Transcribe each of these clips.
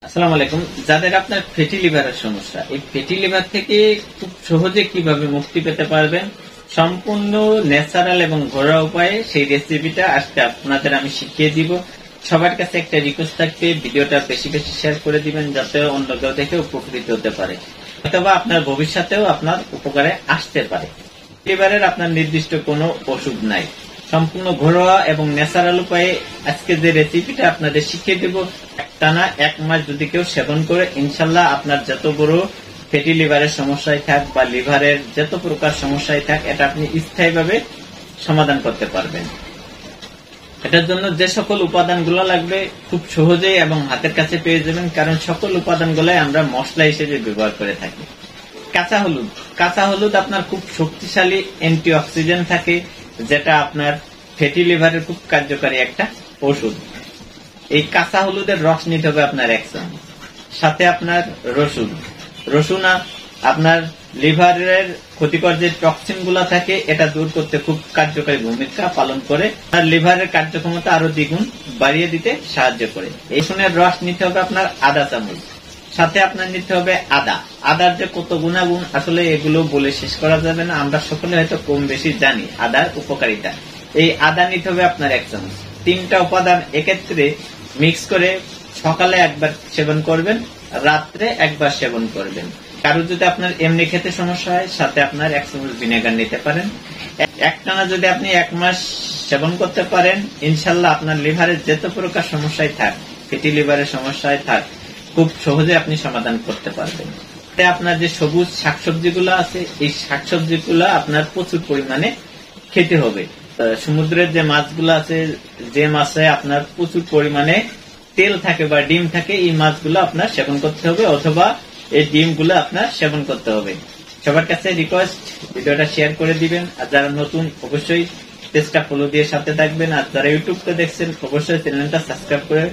আসসালামু আলাইকুম। যাদের আপনার ফ্যাটি লিভারের সমস্যা, এই ফ্যাটি লিভার থেকে খুব সহজে কিভাবে মুক্তি পেতে পারবেন সম্পূর্ণ ন্যাচারাল এবং ঘরোয়া উপায়ে সেই রেসিপিটা আজকে আপনাদের আমি শিখিয়ে দিব। সবার কাছে একটা রিকোয়েস্ট থাকবে, ভিডিওটা বেশি বেশি শেয়ার করে দিবেন যাতে অন্য কেউ দেখে উপকৃত হতে পারে, অথবা আপনার ভবিষ্যতেও আপনার উপকারে আসতে পারে। লিভারের আপনার নির্দিষ্ট কোনো ওষুধ নাই, সম্পূর্ণ ঘরোয়া এবং ন্যাচারাল উপায়ে আজকে যে রেসিপিটা আপনাদের শিখিয়ে দেব, টানা 1 মাস যদি কেউ সেবন করে ইনশাল্লাহ আপনার যত বড় ফ্যাটি লিভারের সমস্যায় থাক বা লিভারের যত প্রকার সমস্যায় থাক এটা আপনি স্থায়ীভাবে সমাধান করতে পারবেন। এটার জন্য যে সকল উপাদানগুলো লাগবে খুব সহজেই এবং হাতের কাছে পেয়ে যাবেন, কারণ সকল উপাদানগুলাই আমরা মশলা হিসেবে ব্যবহার করে থাকি। কাঁচা হলুদ আপনার খুব শক্তিশালী অ্যান্টিঅক্সিডেন্ট থাকে, যেটা আপনার ফ্যাটি লিভারের খুব কার্যকারী একটা ওষুধ। এই কাঁচা হলুদের রস নিতে হবে আপনার 1 চামচ। সাথে আপনার রসুন আপনার লিভারের ক্ষতিকর যে টক্সিন গুলা থাকে এটা দূর করতে খুব কার্যকারী ভূমিকা পালন করে, আর লিভারের কার্যক্ষমতা আরো দ্বিগুণ বাড়িয়ে দিতে সাহায্য করে। এই রসুনের রস নিতে হবে আপনার আধা চামচ। সাথে আপনার নিতে হবে আদার যে কত গুণাগুণ আসলে এগুলো বলে শেষ করা যাবে না, আমরা সকলে হয়তো কম বেশি জানি আদার উপকারিতা। এই আদা নিতে হবে আপনার 1 চামচ। 3টা উপাদান এক্ষেত্রে মিক্স করে সকালে একবার সেবন করবেন, রাত্রে একবার সেবন করবেন। কারো যদি আপনার এমনি খেতে সমস্যা হয় সাথে আপনার 1 চামচ ভিনেগার নিতে পারেন। একটানা যদি আপনি 1 মাস সেবন করতে পারেন ইনশাল্লাহ আপনার লিভারের যত প্রকার সমস্যায় থাক, ফ্যাটি লিভারের সমস্যায় থাক, খুব সহজে আপনি সমাধান করতে পারবেন। আপনার যে সবুজ শাকসবজিগুলো আছে এই শাকসবজিগুলো আপনার প্রচুর পরিমাণে খেতে হবে। সমুদ্রের যে মাছগুলো আছে, যে মাছে আপনার প্রচুর পরিমাণে তেল থাকে বা ডিম থাকে, এই মাছগুলো আপনার সেবন করতে হবে, অথবা এই ডিমগুলো আপনার সেবন করতে হবে। সবার কাছে রিকোয়েস্ট, ভিডিওটা শেয়ার করে দিবেন। আর যারা নতুন অবশ্যই পেজটা ফলো দিয়ে সাথে থাকবেন, আর যারা ইউটিউবকে দেখছেন অবশ্যই চ্যানেলটা সাবস্ক্রাইব করে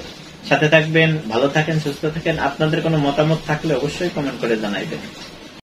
সাথে থাকবেন। ভালো থাকেন, সুস্থ থাকেন। আপনাদের কোনো মতামত থাকলে অবশ্যই কমেন্ট করে জানাইবেন।